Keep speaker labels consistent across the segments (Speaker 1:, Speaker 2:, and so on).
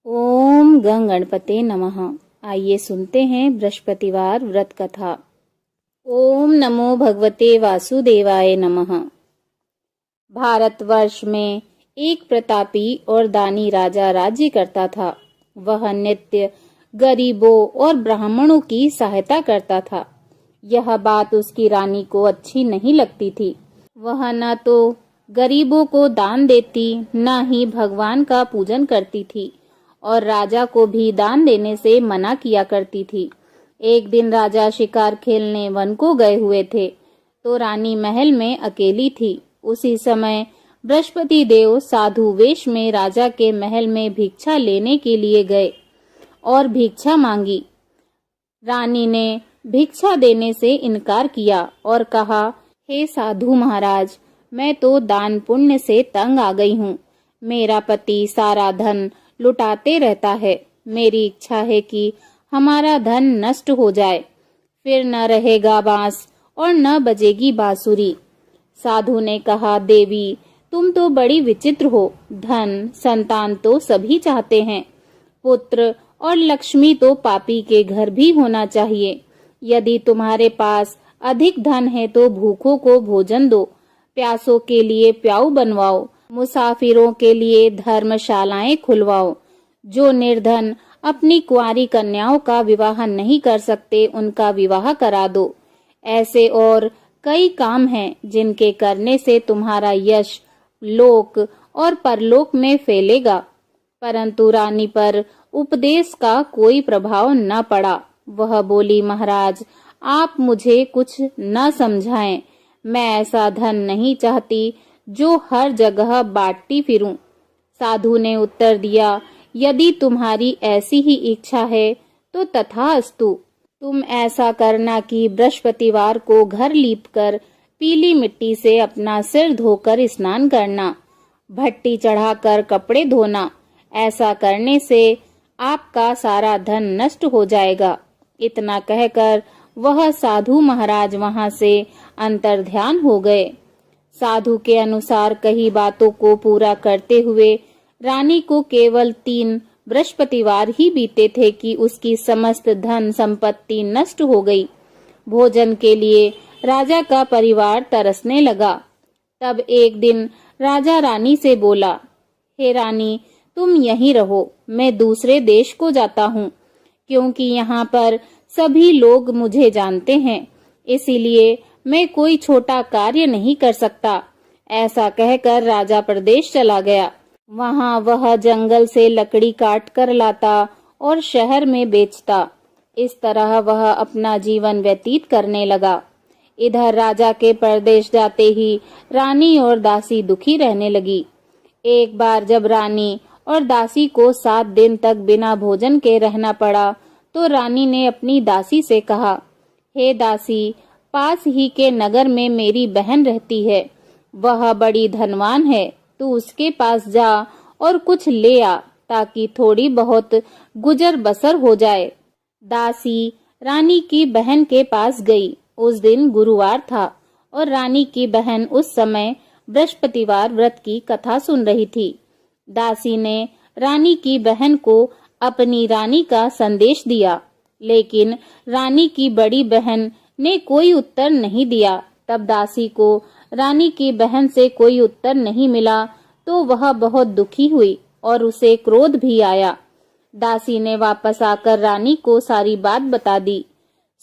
Speaker 1: ओम गं गणपते नमः। आइए सुनते हैं बृहस्पतिवार व्रत कथा। ओम नमो भगवते वासुदेवाय नमः। भारतवर्ष में एक प्रतापी और दानी राजा राज्य करता था। वह नित्य गरीबों और ब्राह्मणों की सहायता करता था। यह बात उसकी रानी को अच्छी नहीं लगती थी। वह न तो गरीबों को दान देती, न ही भगवान का पूजन करती थी और राजा को भी दान देने से मना किया करती थी। एक दिन राजा शिकार खेलने वन को गए हुए थे तो रानी महल में अकेली थी। उसी समय बृहस्पति देव साधु वेश में राजा के महल में भिक्षा लेने के लिए गए और भिक्षा मांगी। रानी ने भिक्षा देने से इनकार किया और कहा, हे साधु महाराज, मैं तो दान पुण्य से तंग आ गई हूँ। मेरा पति सारा धन लुटाते रहता है। मेरी इच्छा है कि हमारा धन नष्ट हो जाए, फिर न रहेगा बांस और न बजेगी बांसुरी। साधु ने कहा, देवी, तुम तो बड़ी विचित्र हो। धन संतान तो सभी चाहते हैं। पुत्र और लक्ष्मी तो पापी के घर भी होना चाहिए। यदि तुम्हारे पास अधिक धन है तो भूखों को भोजन दो, प्यासों के लिए प्याऊ बनवाओ, मुसाफिरों के लिए धर्मशालाएं खुलवाओ। जो निर्धन अपनी कुंवारी कन्याओं का विवाह नहीं कर सकते, उनका विवाह करा दो। ऐसे और कई काम हैं जिनके करने से तुम्हारा यश लोक और परलोक में फैलेगा। परंतु रानी पर उपदेश का कोई प्रभाव न पड़ा। वह बोली, महाराज, आप मुझे कुछ न समझाएं। मैं ऐसा धन नहीं चाहती जो हर जगह बांटती फिरूं। साधु ने उत्तर दिया, यदि तुम्हारी ऐसी ही इच्छा है तो तथास्तु। तुम ऐसा करना कि बृहस्पतिवार को घर लीपकर पीली मिट्टी से अपना सिर धोकर स्नान करना, भट्टी चढ़ाकर कपड़े धोना। ऐसा करने से आपका सारा धन नष्ट हो जाएगा। इतना कहकर वह साधु महाराज वहां से अंतर्ध्यान हो गए। साधु के अनुसार कही बातों को पूरा करते हुए रानी को केवल 3 बृहस्पतिवार ही बीते थे कि उसकी समस्त धन संपत्ति नष्ट हो गई। भोजन के लिए राजा का परिवार तरसने लगा। तब एक दिन राजा रानी से बोला, हे रानी, तुम यहीं रहो, मैं दूसरे देश को जाता हूँ, क्योंकि यहाँ पर सभी लोग मुझे जानते हैं, इसीलिए मैं कोई छोटा कार्य नहीं कर सकता। ऐसा कहकर राजा प्रदेश चला गया। वहां वह जंगल से लकड़ी काट कर लाता और शहर में बेचता। इस तरह वह अपना जीवन व्यतीत करने लगा। इधर राजा के परदेश जाते ही रानी और दासी दुखी रहने लगी। एक बार जब रानी और दासी को 7 दिन तक बिना भोजन के रहना पड़ा तो रानी ने अपनी दासी से कहा, हे दासी, पास ही के नगर में मेरी बहन रहती है। वह बड़ी धनवान है। तू उसके पास जा और कुछ ले आ, ताकि थोड़ी बहुत गुजर बसर हो जाए। दासी रानी की बहन के पास गई। उस दिन गुरुवार था और रानी की बहन उस समय बृहस्पतिवार व्रत की कथा सुन रही थी। दासी ने रानी की बहन को अपनी रानी का संदेश दिया, लेकिन रानी की बड़ी बहन ने कोई उत्तर नहीं दिया। तब दासी को रानी की बहन से कोई उत्तर नहीं मिला तो वह बहुत दुखी हुई और उसे क्रोध भी आया। दासी ने वापस आकर रानी को सारी बात बता दी।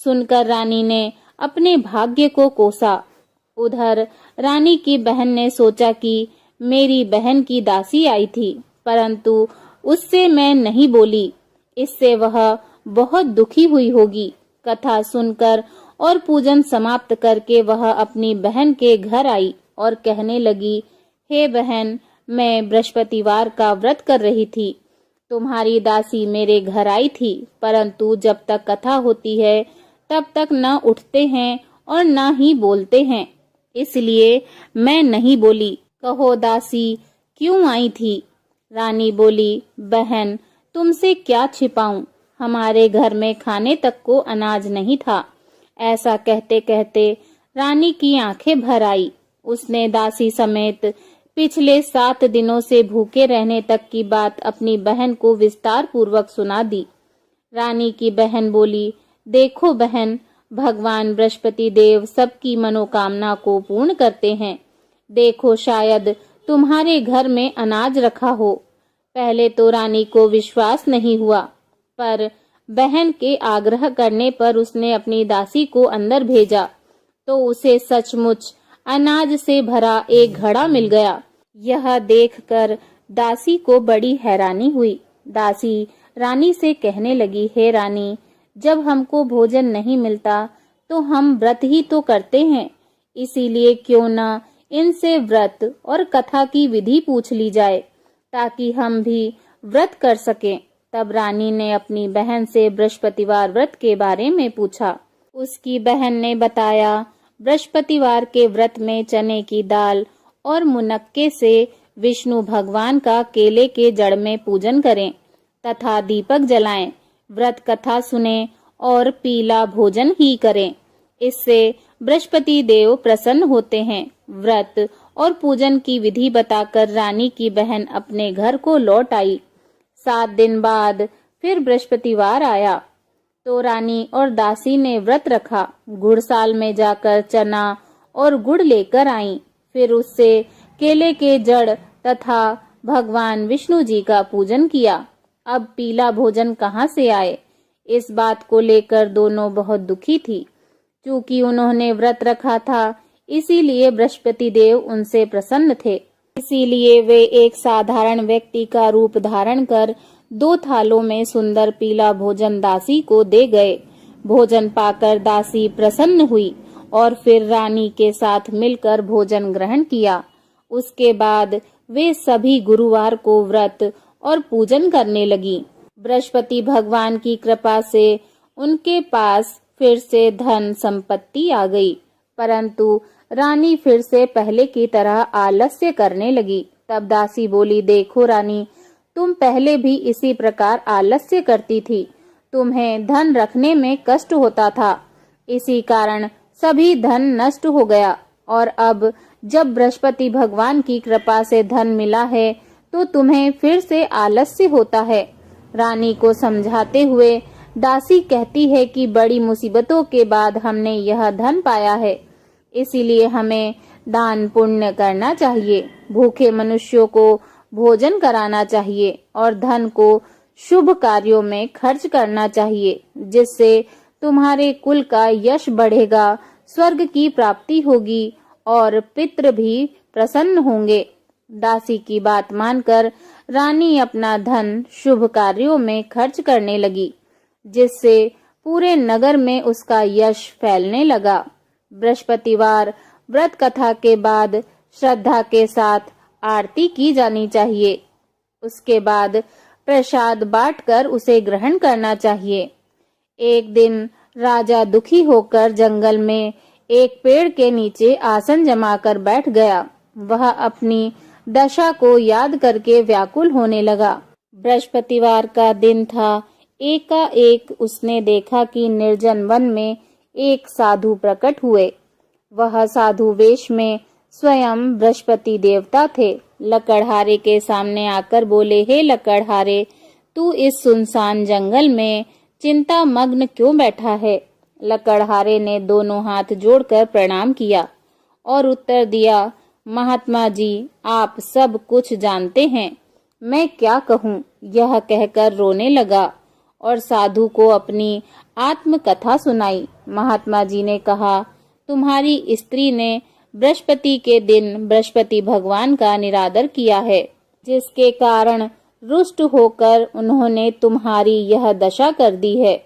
Speaker 1: सुनकर रानी ने अपने भाग्य को कोसा। उधर रानी की बहन ने सोचा कि मेरी बहन की दासी आई थी, परंतु उससे मैं नहीं बोली, इससे वह बहुत दुखी हुई होगी। कथा सुनकर और पूजन समाप्त करके वह अपनी बहन के घर आई और कहने लगी, हे बहन, मैं बृहस्पतिवार का व्रत कर रही थी। तुम्हारी दासी मेरे घर आई थी, परंतु जब तक कथा होती है तब तक न उठते हैं और न ही बोलते हैं, इसलिए मैं नहीं बोली। कहो दासी, क्यों आई थी? रानी बोली, बहन, तुमसे क्या छिपाऊं, हमारे घर में खाने तक को अनाज नहीं था। ऐसा कहते कहते रानी की आंखें भर आई। उसने दासी समेत पिछले 7 दिनों से भूखे रहने तक की बात अपनी बहन को विस्तार पूर्वक सुना दी। रानी की बहन बोली, देखो बहन, भगवान बृहस्पति देव सबकी मनोकामना को पूर्ण करते हैं। देखो, शायद तुम्हारे घर में अनाज रखा हो। पहले तो रानी को विश्वास नहीं हुआ, पर बहन के आग्रह करने पर उसने अपनी दासी को अंदर भेजा तो उसे सचमुच अनाज से भरा एक घड़ा मिल गया। यह देखकर दासी को बड़ी हैरानी हुई। दासी रानी से कहने लगी, हे रानी, जब हमको भोजन नहीं मिलता तो हम व्रत ही तो करते हैं, इसीलिए क्यों न इनसे व्रत और कथा की विधि पूछ ली जाए ताकि हम भी व्रत कर सकें। तब रानी ने अपनी बहन से बृहस्पतिवार व्रत के बारे में पूछा। उसकी बहन ने बताया, बृहस्पतिवार के व्रत में चने की दाल और मुनक्के से विष्णु भगवान का केले के जड़ में पूजन करें तथा दीपक जलाएं, व्रत कथा सुने और पीला भोजन ही करें। इससे बृहस्पति देव प्रसन्न होते हैं। व्रत और पूजन की विधि बताकर रानी की बहन अपने घर को लौट आई। 7 दिन बाद फिर बृहस्पतिवार आया तो रानी और दासी ने व्रत रखा। गुड़साल में जाकर चना और गुड़ लेकर आई। फिर उससे केले के जड़ तथा भगवान विष्णु जी का पूजन किया। अब पीला भोजन कहाँ से आए, इस बात को लेकर दोनों बहुत दुखी थी। चूंकि उन्होंने व्रत रखा था, इसीलिए बृहस्पति देव उनसे प्रसन्न थे। इसीलिए वे एक साधारण व्यक्ति का रूप धारण कर 2 थालों में सुंदर पीला भोजन दासी को दे गए। भोजन पाकर दासी प्रसन्न हुई और फिर रानी के साथ मिलकर भोजन ग्रहण किया। उसके बाद वे सभी गुरुवार को व्रत और पूजन करने लगी। बृहस्पति भगवान की कृपा से उनके पास फिर से धन संपत्ति आ गई, परंतु रानी फिर से पहले की तरह आलस्य करने लगी। तब दासी बोली, देखो रानी, तुम पहले भी इसी प्रकार आलस्य करती थी। तुम्हें धन रखने में कष्ट होता था, इसी कारण सभी धन नष्ट हो गया, और अब जब बृहस्पति भगवान की कृपा से धन मिला है तो तुम्हें फिर से आलस्य होता है। रानी को समझाते हुए दासी कहती है कि बड़ी मुसीबतों के बाद हमने यह धन पाया है, इसीलिए हमें दान पुण्य करना चाहिए, भूखे मनुष्यों को भोजन कराना चाहिए और धन को शुभ कार्यों में खर्च करना चाहिए, जिससे तुम्हारे कुल का यश बढ़ेगा, स्वर्ग की प्राप्ति होगी और पितृ भी प्रसन्न होंगे। दासी की बात मानकर रानी अपना धन शुभ कार्यों में खर्च करने लगी, जिससे पूरे नगर में उसका यश फैलने लगा। बृहस्पतिवार व्रत कथा के बाद श्रद्धा के साथ आरती की जानी चाहिए। उसके बाद प्रसाद बांटकर उसे ग्रहण करना चाहिए। एक दिन राजा दुखी होकर जंगल में एक पेड़ के नीचे आसन जमाकर बैठ गया। वह अपनी दशा को याद करके व्याकुल होने लगा। बृहस्पतिवार का दिन था। एकाएक उसने देखा कि निर्जन वन में एक साधु प्रकट हुए। वह साधु वेश में स्वयं बृहस्पति देवता थे। लकड़हारे के सामने आकर बोले, हे लकड़हारे, तू इस सुनसान जंगल में चिंता मग्न क्यों बैठा है? लकड़हारे ने दोनों हाथ जोड़कर प्रणाम किया और उत्तर दिया, महात्मा जी, आप सब कुछ जानते हैं, मैं क्या कहूँ? यह कहकर रोने लगा और साधु को अपनी आत्मकथा सुनाई। महात्मा जी ने कहा, तुम्हारी स्त्री ने बृहस्पति के दिन बृहस्पति भगवान का निरादर किया है, जिसके कारण रुष्ट होकर उन्होंने तुम्हारी यह दशा कर दी है।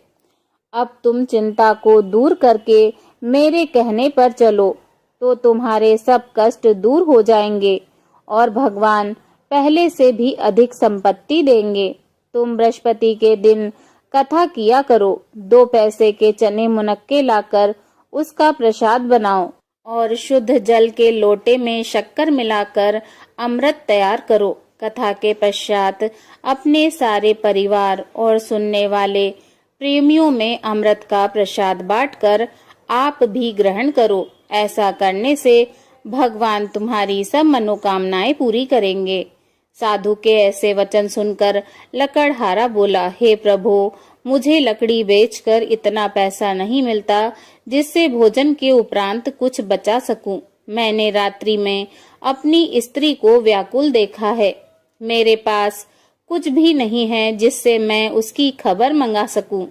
Speaker 1: अब तुम चिंता को दूर करके मेरे कहने पर चलो तो तुम्हारे सब कष्ट दूर हो जाएंगे और भगवान पहले से भी अधिक संपत्ति देंगे। तुम बृहस्पति के दिन कथा किया करो। 2 पैसे के चने मुनक्के लाकर उसका प्रसाद बनाओ और शुद्ध जल के लोटे में शक्कर मिलाकर अमृत तैयार करो। कथा के पश्चात अपने सारे परिवार और सुनने वाले प्रेमियों में अमृत का प्रसाद बांटकर आप भी ग्रहण करो। ऐसा करने से भगवान तुम्हारी सब मनोकामनाएं पूरी करेंगे। साधु के ऐसे वचन सुनकर लकड़हारा बोला, हे प्रभु, मुझे लकड़ी बेचकर इतना पैसा नहीं मिलता जिससे भोजन के उपरांत कुछ बचा सकूं। मैंने रात्रि में अपनी स्त्री को व्याकुल देखा है। मेरे पास कुछ भी नहीं है जिससे मैं उसकी खबर मंगा सकूं।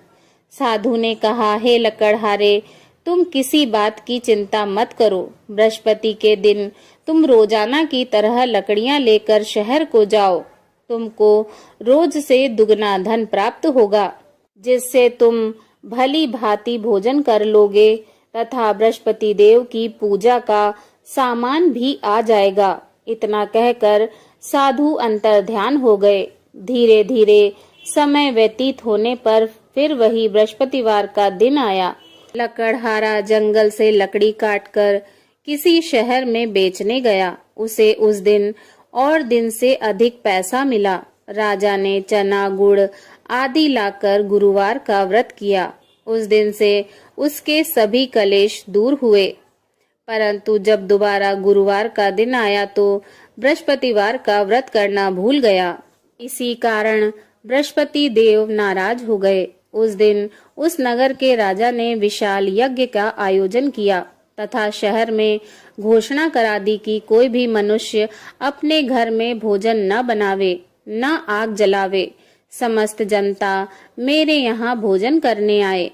Speaker 1: साधु ने कहा, हे लकड़हारे, तुम किसी बात की चिंता मत करो। बृहस्पति के दिन तुम रोजाना की तरह लकड़ियां लेकर शहर को जाओ। तुमको रोज से दुगना धन प्राप्त होगा, जिससे तुम भली भांति भोजन कर लोगे तथा बृहस्पति देव की पूजा का सामान भी आ जाएगा। इतना कहकर साधु अंतर्ध्यान हो गए। धीरे धीरे समय व्यतीत होने पर फिर वही बृहस्पतिवार का दिन आया। लकड़हारा जंगल से लकड़ी काटकर किसी शहर में बेचने गया। उसे उस दिन और दिन से अधिक पैसा मिला। राजा ने चना, गुड़ आदि लाकर गुरुवार का व्रत किया। उस दिन से उसके सभी कलेश दूर हुए। परंतु जब दोबारा गुरुवार का दिन आया तो बृहस्पतिवार का व्रत करना भूल गया। इसी कारण बृहस्पति देव नाराज हो गए। उस दिन उस नगर के राजा ने विशाल यज्ञ का आयोजन किया तथा शहर में घोषणा करा दी कि कोई भी मनुष्य अपने घर में भोजन न बनावे, न आग जलावे। समस्त जनता मेरे यहाँ भोजन करने आए।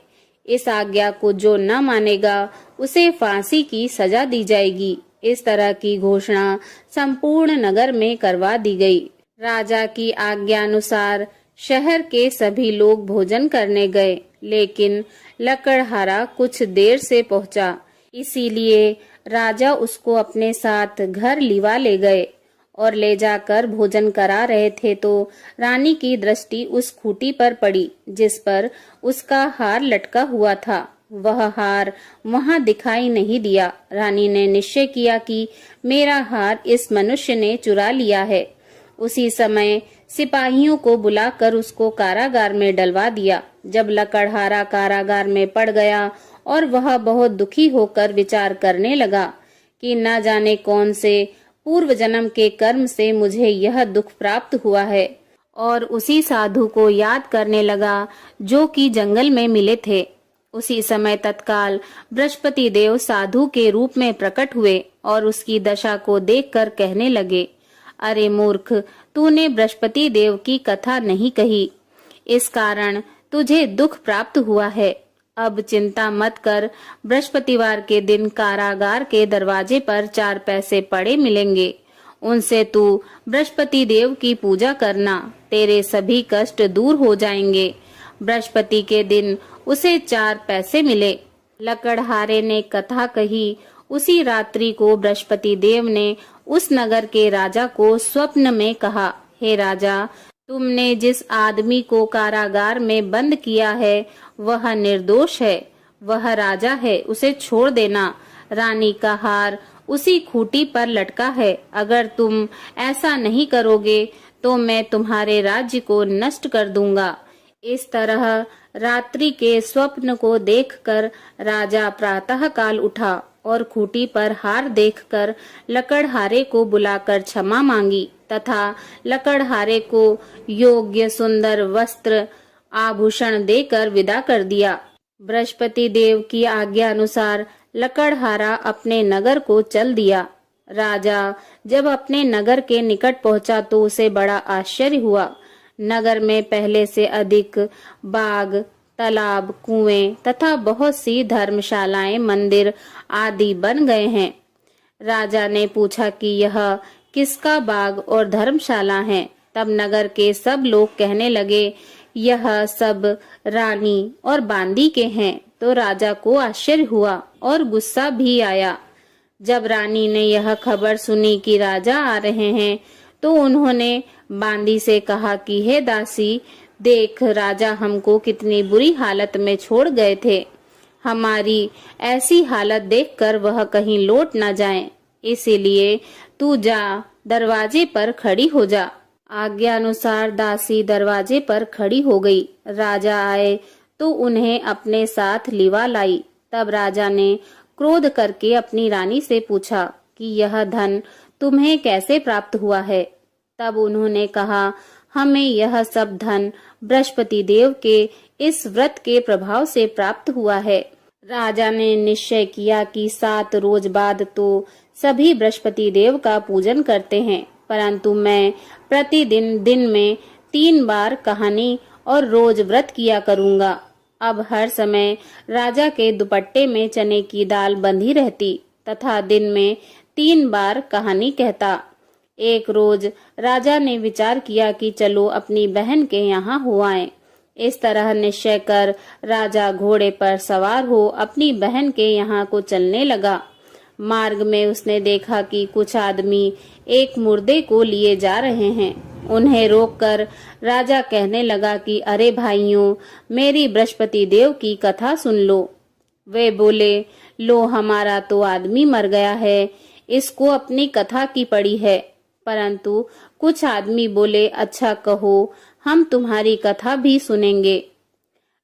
Speaker 1: इस आज्ञा को जो न मानेगा उसे फांसी की सजा दी जाएगी। इस तरह की घोषणा संपूर्ण नगर में करवा दी गई। राजा की आज्ञा अनुसार शहर के सभी लोग भोजन करने गए, लेकिन लकड़हारा कुछ देर से पहुंचा। इसीलिए राजा उसको अपने साथ घर लिवा ले गए और ले जाकर भोजन करा रहे थे तो रानी की दृष्टि उस खूंटी पर पड़ी जिस पर उसका हार लटका हुआ था। वह हार वहां दिखाई नहीं दिया। रानी ने निश्चय किया कि मेरा हार इस मनुष्य ने चुरा लिया है। उसी समय सिपाहियों को बुलाकर उसको कारागार में डलवा दिया। जब लकड़हारा कारागार में पड़ गया और वह बहुत दुखी होकर विचार करने लगा कि न जाने कौन से पूर्व जन्म के कर्म से मुझे यह दुख प्राप्त हुआ है, और उसी साधु को याद करने लगा जो कि जंगल में मिले थे। उसी समय तत्काल बृहस्पति देव साधु के रूप में प्रकट हुए और उसकी दशा को देखकर कहने लगे, अरे मूर्ख, तूने बृहस्पति देव की कथा नहीं कही, इस कारण तुझे दुख प्राप्त हुआ है। अब चिंता मत कर, बृहस्पतिवार के दिन कारागार के दरवाजे पर 4 पैसे पड़े मिलेंगे। उनसे तू बृहस्पति देव की पूजा करना, तेरे सभी कष्ट दूर हो जाएंगे। बृहस्पति के दिन उसे 4 पैसे मिले। लकड़हारे ने कथा कही। उसी रात्रि को बृहस्पति देव ने उस नगर के राजा को स्वप्न में कहा, हे राजा, तुमने जिस आदमी को कारागार में बंद किया है वह निर्दोष है, वह राजा है, उसे छोड़ देना। रानी का हार उसी खूंटी पर लटका है। अगर तुम ऐसा नहीं करोगे तो मैं तुम्हारे राज्य को नष्ट कर दूंगा। इस तरह रात्रि के स्वप्न को देखकर राजा प्रातः काल उठा और खूंटी पर हार देखकर लकड़हारे को बुलाकर क्षमा मांगी तथा लकड़हारे को योग्य सुंदर वस्त्र आभूषण देकर विदा कर दिया। बृहस्पति देव की आज्ञा अनुसार लकड़हारा अपने नगर को चल दिया। राजा जब अपने नगर के निकट पहुंचा तो उसे बड़ा आश्चर्य हुआ। नगर में पहले से अधिक बाग, तालाब, कुएं तथा बहुत सी धर्मशालाएं, मंदिर आदि बन गए हैं। राजा ने पूछा कि यह किसका बाग और धर्मशाला है। तब नगर के सब लोग कहने लगे, यह सब रानी और बांदी के हैं। तो राजा को आश्चर्य हुआ और गुस्सा भी आया। जब रानी ने यह खबर सुनी कि राजा आ रहे हैं तो उन्होंने बांदी से कहा कि हे दासी, देख, राजा हमको कितनी बुरी हालत में छोड़ गए थे। हमारी ऐसी हालत देखकर वह कहीं लौट न जाएं, इसीलिए तू जा, दरवाजे पर खड़ी हो जा। आज्ञा अनुसार दासी दरवाजे पर खड़ी हो गई। राजा आए तो उन्हें अपने साथ लिवा लाई। तब राजा ने क्रोध करके अपनी रानी से पूछा कि यह धन तुम्हें कैसे प्राप्त हुआ है। तब उन्होंने कहा, हमें यह सब धन बृहस्पति देव के इस व्रत के प्रभाव से प्राप्त हुआ है। राजा ने निश्चय किया कि 7 रोज बाद तो सभी बृहस्पति देव का पूजन करते हैं, परंतु मैं प्रतिदिन दिन में 3 बार कहानी और रोज व्रत किया करूंगा। अब हर समय राजा के दुपट्टे में चने की दाल बंधी रहती तथा दिन में 3 बार कहानी कहता। एक रोज राजा ने विचार किया कि चलो अपनी बहन के यहाँ हो आएं। इस तरह निश्चय कर राजा घोड़े पर सवार हो अपनी बहन के यहाँ को चलने लगा। मार्ग में उसने देखा कि कुछ आदमी एक मुर्दे को लिए जा रहे हैं। उन्हें रोककर राजा कहने लगा कि अरे भाइयों, मेरी बृहस्पति देव की कथा सुन लो। वे बोले, लो हमारा तो आदमी मर गया है, इसको अपनी कथा की पड़ी है। परंतु कुछ आदमी बोले, अच्छा कहो, हम तुम्हारी कथा भी सुनेंगे।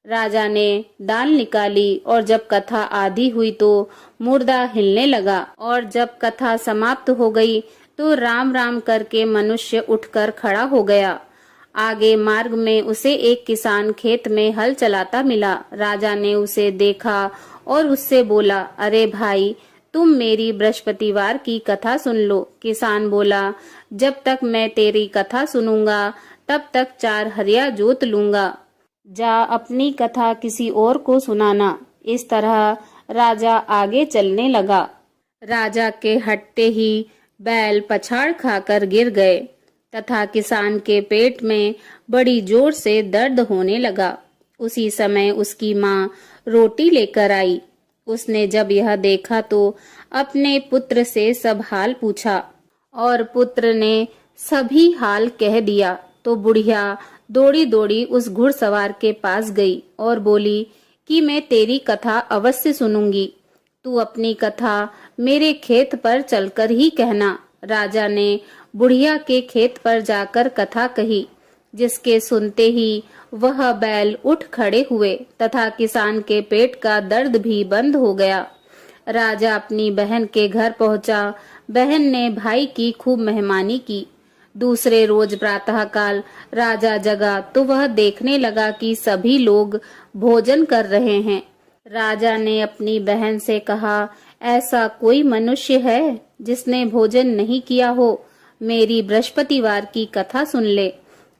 Speaker 1: राजा ने दाल निकाली और जब कथा आधी हुई तो मुर्दा हिलने लगा और जब कथा समाप्त हो गई तो राम राम करके मनुष्य उठकर खड़ा हो गया। आगे मार्ग में उसे एक किसान खेत में हल चलाता मिला। राजा ने उसे देखा और उससे बोला, अरे भाई, तुम मेरी बृहस्पतिवार की कथा सुन लो। किसान बोला, जब तक मैं तेरी कथा सुनूंगा तब तक 4 हरिया जोत लूंगा। जा अपनी कथा किसी और को सुनाना। इस तरह राजा आगे चलने लगा। राजा के हटते ही बैल पछाड़ खाकर गिर गए तथा किसान के पेट में बड़ी जोर से दर्द होने लगा। उसी समय उसकी माँ रोटी लेकर आई। उसने जब यह देखा तो अपने पुत्र से सब हाल पूछा और पुत्र ने सभी हाल कह दिया। तो बुढ़िया दौड़ी दौड़ी उस घुड़सवार के पास गई और बोली कि मैं तेरी कथा अवश्य सुनूंगी। तू अपनी कथा मेरे खेत पर चलकर ही कहना। राजा ने बुढ़िया के खेत पर जाकर कथा कही, जिसके सुनते ही वह बैल उठ खड़े हुए तथा किसान के पेट का दर्द भी बंद हो गया। राजा अपनी बहन के घर पहुंचा। बहन ने भाई की खूब मेहमानी की। दूसरे रोज प्रातःकाल राजा जगा तो वह देखने लगा कि सभी लोग भोजन कर रहे हैं। राजा ने अपनी बहन से कहा, ऐसा कोई मनुष्य है जिसने भोजन नहीं किया हो? मेरी बृहस्पतिवार की कथा सुन ले।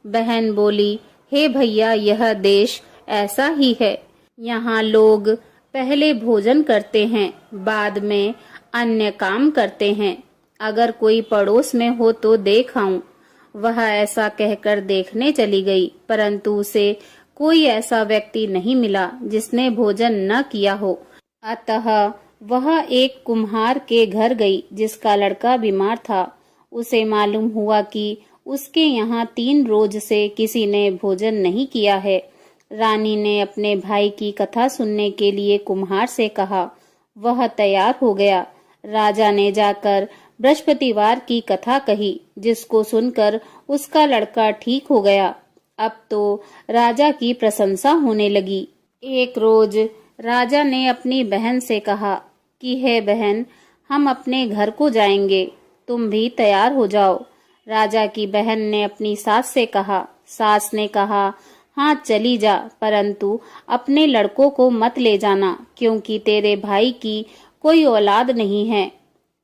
Speaker 1: बहन बोली, हे भैया, यह देश ऐसा ही है। यहाँ लोग पहले भोजन करते हैं, बाद में अन्य काम करते हैं। अगर कोई पड़ोस में हो तो देख आऊं। वह ऐसा कहकर देखने चली गई, परंतु उसे कोई ऐसा व्यक्ति नहीं मिला जिसने भोजन न किया हो। अतः वह एक कुम्हार के घर गई जिसका लड़का बीमार था। उसे मालूम हुआ कि उसके यहाँ 3 रोज से किसी ने भोजन नहीं किया है। रानी ने अपने भाई की कथा सुनने के लिए कुम्हार से कहा। वह तैयार हो गया। राजा ने जाकर बृहस्पतिवार की कथा कही, जिसको सुनकर उसका लड़का ठीक हो गया। अब तो राजा की प्रशंसा होने लगी। एक रोज राजा ने अपनी बहन से कहा कि हे बहन, हम अपने घर को जाएंगे, तुम भी तैयार हो जाओ। राजा की बहन ने अपनी सास से कहा। सास ने कहा, हाँ चली जा, परंतु अपने लड़कों को मत ले जाना, क्योंकि तेरे भाई की कोई औलाद नहीं है।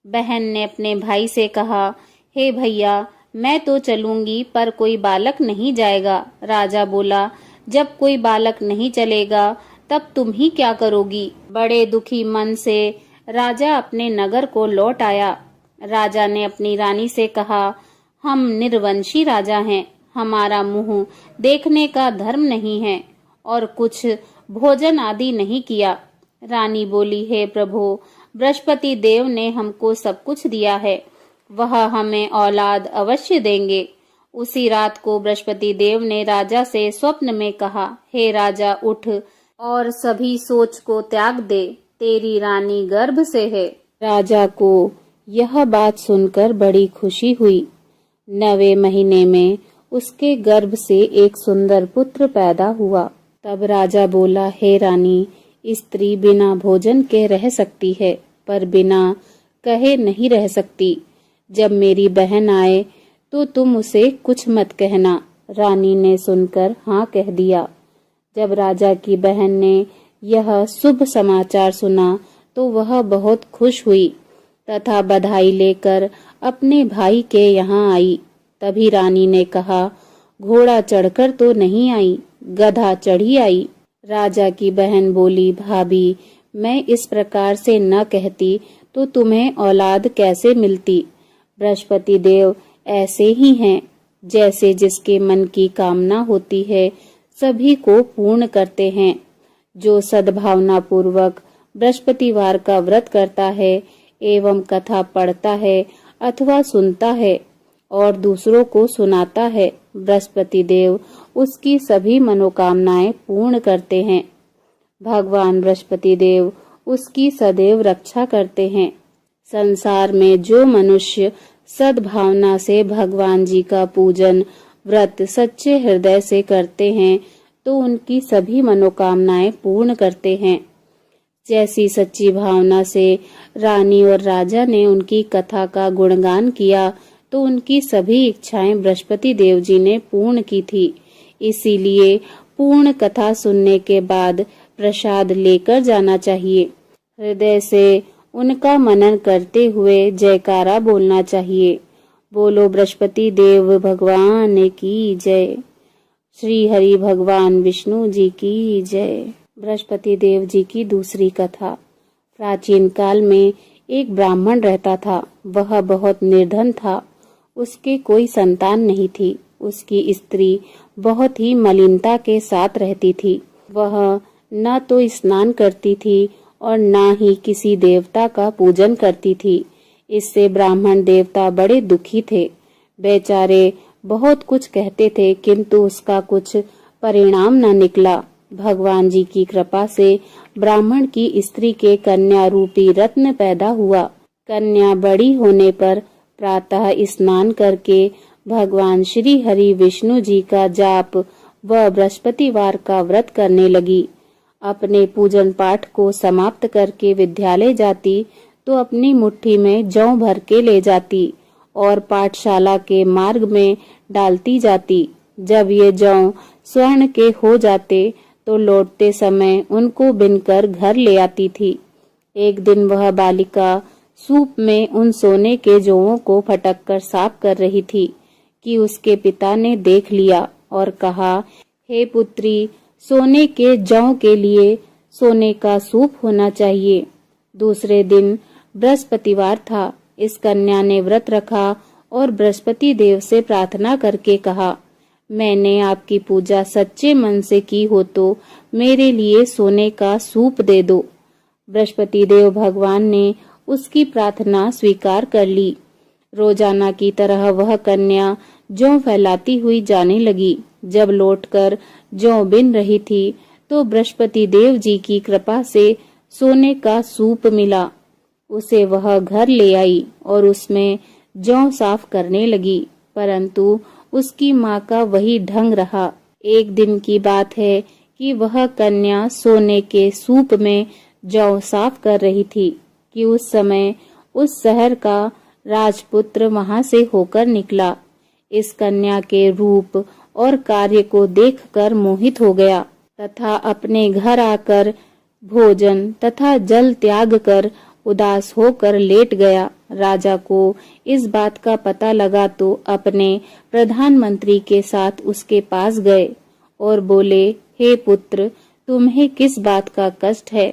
Speaker 1: बहन ने अपने भाई से कहा, हे भैया, मैं तो चलूंगी पर कोई बालक नहीं जाएगा। राजा बोला, जब कोई बालक नहीं चलेगा तब तुम ही क्या करोगी? बड़े दुखी मन से राजा अपने नगर को लौट आया। राजा ने अपनी रानी से कहा, हम निर्वंशी राजा हैं, हमारा मुंह देखने का धर्म नहीं है और कुछ भोजन आदि नहीं किया। रानी बोली, हे प्रभु, बृहस्पति देव ने हमको सब कुछ दिया है, वह हमें औलाद अवश्य देंगे। उसी रात को बृहस्पति देव ने राजा से स्वप्न में कहा, हे राजा, उठ और सभी सोच को त्याग दे, तेरी रानी गर्भ से है। राजा को यह बात सुनकर बड़ी खुशी हुई। 9वें महीने में उसके गर्भ से एक सुंदर पुत्र पैदा हुआ। तब राजा बोला, हे रानी, स्त्री बिना भोजन के रह सकती है, पर बिना कहे नहीं रह सकती। जब मेरी बहन आए तो तुम उसे कुछ मत कहना। रानी ने सुनकर हाँ कह दिया। जब राजा की बहन ने यह शुभ समाचार सुना तो वह बहुत खुश हुई तथा बधाई लेकर अपने भाई के यहाँ आई। तभी रानी ने कहा, घोड़ा चढ़कर तो नहीं आई, गधा चढ़ी आई। राजा की बहन बोली, भाभी, मैं इस प्रकार से न कहती तो तुम्हें औलाद कैसे मिलती। बृहस्पति देव ऐसे ही हैं, जैसे जिसके मन की कामना होती है सभी को पूर्ण करते हैं। जो सद्भावना पूर्वक बृहस्पतिवार का व्रत करता है एवं कथा पढ़ता है अथवा सुनता है और दूसरों को सुनाता है, बृहस्पति देव उसकी सभी मनोकामनाएं पूर्ण करते हैं। भगवान बृहस्पति देव उसकी सदैव रक्षा करते हैं। संसार में जो मनुष्य सद्भावना से भगवान जी का पूजन व्रत सच्चे हृदय से करते हैं तो उनकी सभी मनोकामनाएं पूर्ण करते हैं। जैसी सच्ची भावना से रानी और राजा ने उनकी कथा का गुणगान किया तो उनकी सभी इच्छाएं बृहस्पति देव जी ने पूर्ण की थी। इसीलिए पूर्ण कथा सुनने के बाद प्रसाद लेकर जाना चाहिए। हृदय से उनका मनन करते हुए जयकारा बोलना चाहिए। बोलो बृहस्पति देव भगवान की जय। श्री हरि भगवान विष्णु जी की जय। बृहस्पति देव जी की दूसरी कथा। प्राचीन काल में एक ब्राह्मण रहता था। वह बहुत निर्धन था। उसके कोई संतान नहीं थी। उसकी स्त्री बहुत ही मलिनता के साथ रहती थी। वह न तो स्नान करती थी और न ही किसी देवता का पूजन करती थी। इससे ब्राह्मण देवता बड़े दुखी थे। बेचारे बहुत कुछ कहते थे किंतु उसका कुछ परिणाम न निकला। भगवान जी की कृपा से ब्राह्मण की स्त्री के कन्या रूपी रत्न पैदा हुआ। कन्या बड़ी होने पर प्रातः स्नान करके भगवान श्री हरि विष्णु जी का जाप व बृहस्पतिवार का व्रत करने लगी। अपने पूजन पाठ को समाप्त करके विद्यालय जाती तो अपनी मुट्ठी में जौ भर के ले जाती और पाठशाला के मार्ग में डालती जाती। जब ये जौ स्वर्ण के हो जाते तो लौटते समय उनको बिनकर घर ले आती थी। एक दिन वह बालिका सूप में उन सोने के जौओं को फटक कर साफ कर रही थी कि उसके पिता ने देख लिया और कहा, हे पुत्री, सोने के जौ के लिए सोने का सूप होना चाहिए। दूसरे दिन बृहस्पतिवार था। इस कन्या ने व्रत रखा और बृहस्पति देव से प्रार्थना करके कहा, मैंने आपकी पूजा सच्चे मन से की हो तो मेरे लिए सोने का सूप दे दो। बृहस्पति देव भगवान ने उसकी प्रार्थना स्वीकार कर ली। रोजाना की तरह वह कन्या जौ फैलाती हुई जाने लगी। जब लौटकर जौ बिन रही थी तो बृहस्पति देव जी की कृपा से सोने का सूप मिला। उसे वह घर ले आई और उसमें जौ साफ करने लगी, परंतु उसकी माँ का वही ढंग रहा। एक दिन की बात है कि वह कन्या सोने के सूप में जौ साफ कर रही थी कि उस समय उस शहर का राजपुत्र वहां से होकर निकला। इस कन्या के रूप और कार्य को देखकर मोहित हो गया तथा अपने घर आकर भोजन तथा जल त्याग कर उदास होकर लेट गया। राजा को इस बात का पता लगा तो अपने प्रधानमंत्री के साथ उसके पास गए और बोले, हे पुत्र, तुम्हें किस बात का कष्ट है?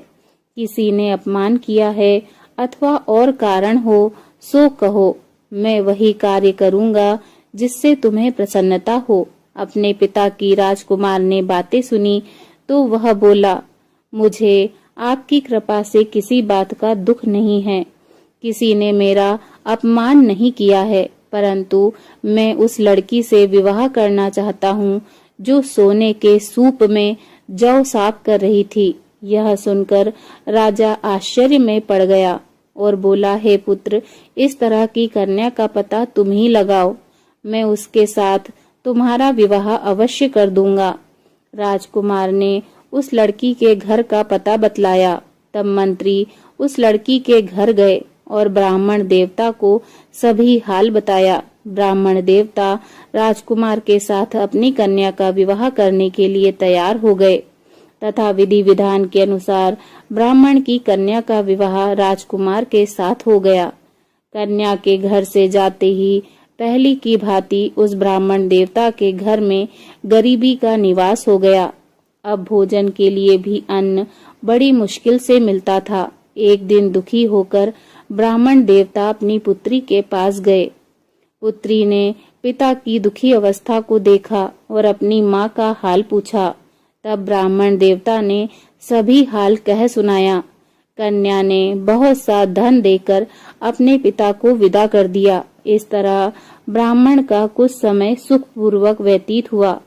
Speaker 1: किसी ने अपमान किया है अथवा और कारण हो सो कहो, मैं वही कार्य करूंगा जिससे तुम्हें प्रसन्नता हो। अपने पिता की राजकुमार ने बातें सुनी तो वह बोला, मुझे आपकी कृपा से किसी बात का दुख नहीं है। किसी ने मेरा अपमान नहीं किया है, परंतु मैं उस लड़की से विवाह करना चाहता हूँ जो सोने के सूप में जौ साफ कर रही थी। यह सुनकर राजा आश्चर्य में पड़ गया और बोला, हे पुत्र, इस तरह की कन्या का पता तुम ही लगाओ, मैं उसके साथ तुम्हारा विवाह अवश्य कर दूंगा। राजकुमार ने उस लड़की के घर का पता बतलाया। तब मंत्री उस लड़की के घर गए और ब्राह्मण देवता को सभी हाल बताया। ब्राह्मण देवता राजकुमार के साथ अपनी कन्या का विवाह करने के लिए तैयार हो गए तथा विधि विधान के अनुसार ब्राह्मण की कन्या का विवाह राजकुमार के साथ हो गया। कन्या के घर से जाते ही पहली की भांति उस ब्राह्मण देवता के घर में गरीबी का निवास हो गया। अब भोजन के लिए भी अन्न बड़ी मुश्किल से मिलता था। एक दिन दुखी होकर ब्राह्मण देवता अपनी पुत्री के पास गए। पुत्री ने पिता की दुखी अवस्था को देखा और अपनी माँ का हाल पूछा। तब ब्राह्मण देवता ने सभी हाल कह सुनाया। कन्या ने बहुत सा धन देकर अपने पिता को विदा कर दिया। इस तरह ब्राह्मण का कुछ समय सुखपूर्वक व्यतीत हुआ।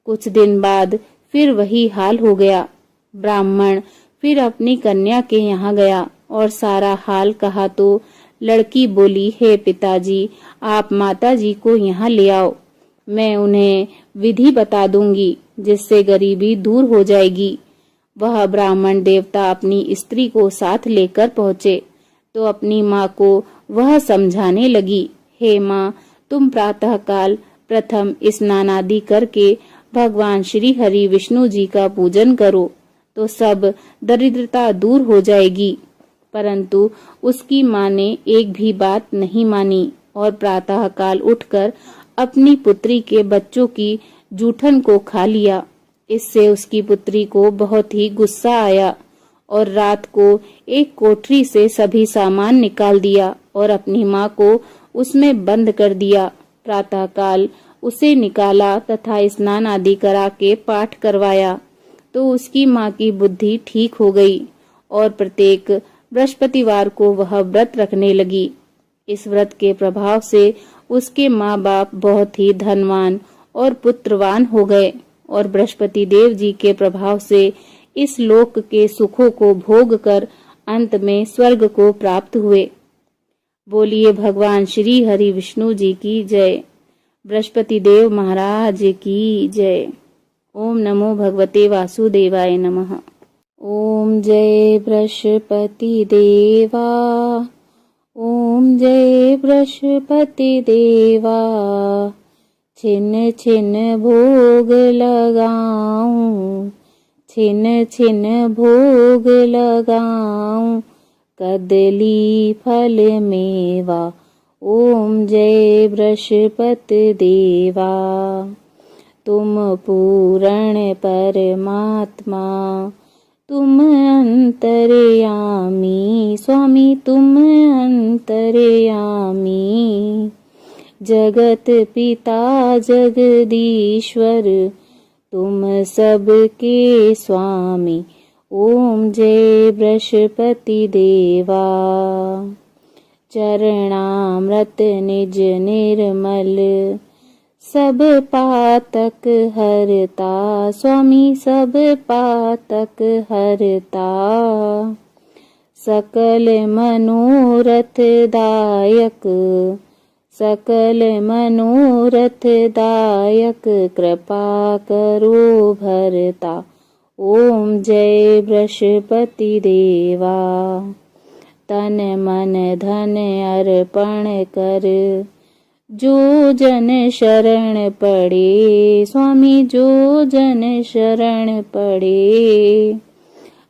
Speaker 1: कुछ दिन बाद फिर वही हाल हो गया। ब्राह्मण फिर अपनी कन्या के यहाँ गया और सारा हाल कहा तो लड़की बोली, हे पिताजी, आप माताजी को यहाँ ले आओ। मैं उन्हें विधि बता दूंगी जिससे गरीबी दूर हो जाएगी। वह ब्राह्मण देवता अपनी स्त्री को साथ लेकर पहुँचे तो अपनी माँ को वह समझाने लगी, हे माँ, तुम प्रातःकाल प्रथम स्नान आदि करके भगवान श्री हरि विष्णु जी का पूजन करो तो सब दरिद्रता दूर हो जाएगी। परंतु उसकी माँ ने एक भी बात नहीं मानी और प्रातःकाल उठकर अपनी पुत्री के बच्चों की जूठन को खा लिया। इससे उसकी पुत्री को बहुत ही गुस्सा आया और रात को एक कोठरी से सभी सामान निकाल दिया और अपनी माँ को उसमें बंद कर दिया। प्रातःकाल उसे निकाला तथा स्नान आदि करा के पाठ करवाया तो उसकी माँ की बुद्धि ठीक हो गई और प्रत्येक बृहस्पतिवार को वह व्रत रखने लगी। इस व्रत के प्रभाव से उसके माँ बाप बहुत ही धनवान और पुत्रवान हो गए और बृहस्पति देव जी के प्रभाव से इस लोक के सुखों को भोग कर अंत में स्वर्ग को प्राप्त हुए। बोलिए भगवान श्री हरि विष्णु जी की जय। बृहस्पति देव महाराज की जय। ओम नमो भगवते वासुदेवाय नमः। ओम जय बृहस्पति देवा। ओम जय बृहस्पति देवा। छिन छिन भोग लगाऊं, छिन छिन भोग लगाऊं, कदली फल मेवा। ओम जय बृहस्पति देवा। तुम पूर्ण परमात्मा, तुम अंतर्यामी, स्वामी तुम अंतर्यामी। जगत पिता जगदीश्वर, तुम सबके स्वामी। ओम जय बृहस्पति देवा। चरणामृत निज निर्मल, सब पातक हरता, स्वामी सब पातक हरता। सकल मनोरथ दायक, सकल मनोरथ दायक, कृपा करो भरता। ओम जय बृहस्पति देवा। तन मन धन अर्पण कर, जो जन शरण पड़े, स्वामी जो जन शरण पड़े।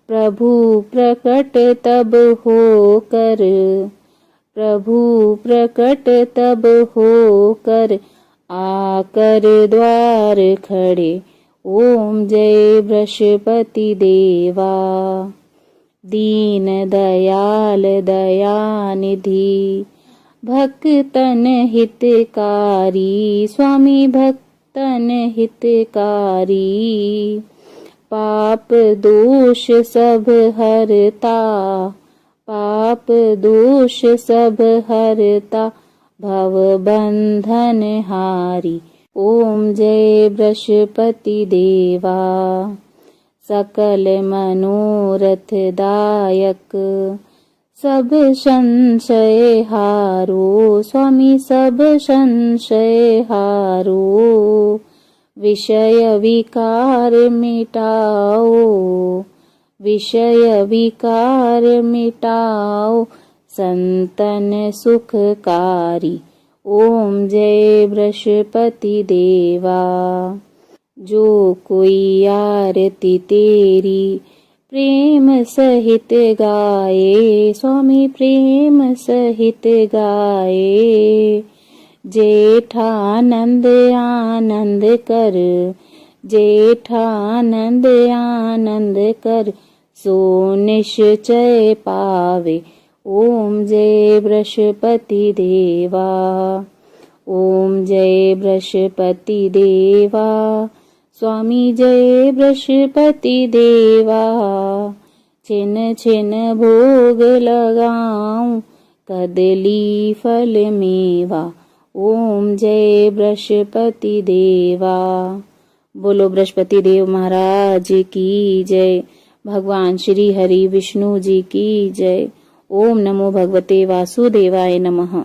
Speaker 1: प्रभु प्रकट तब होकर, प्रभु प्रकट तब होकर, आकर द्वार खड़े। ओम जय बृहस्पति देवा। दीन दयाल दयानिधि, भक्तन हितकारी, स्वामी भक्तन हितकारी। पाप दोष सब हरता, पाप दोष सब हरता, भव बंधन हारी। ओम जय बृहस्पति देवा। सकल मनोरथ दायक, सब संशय हारो, स्वामी सब संशय हारो। विषय विकार मिटाओ, विषय विकार मिटाओ, संतन सुखकारी। ओम जय बृहस्पति देवा। जो कोई आरती तेरी प्रेम सहित गाए, स्वामी प्रेम सहित गाए। जेठानंद आनंद कर, जेठानंद आनंद कर, सो निश्चय पावे। ओम जय बृहस्पति देवा। ओम जय बृहस्पति देवा। स्वामी जय बृहस्पति देवा। छिन छिन भोग लगाऊं, कदली फल मेवा। ओम जय बृहस्पति देवा। बोलो बृहस्पति देव महाराज की जय। भगवान श्री हरि विष्णु जी की जय। ओम नमो भगवते वासुदेवाय नमः।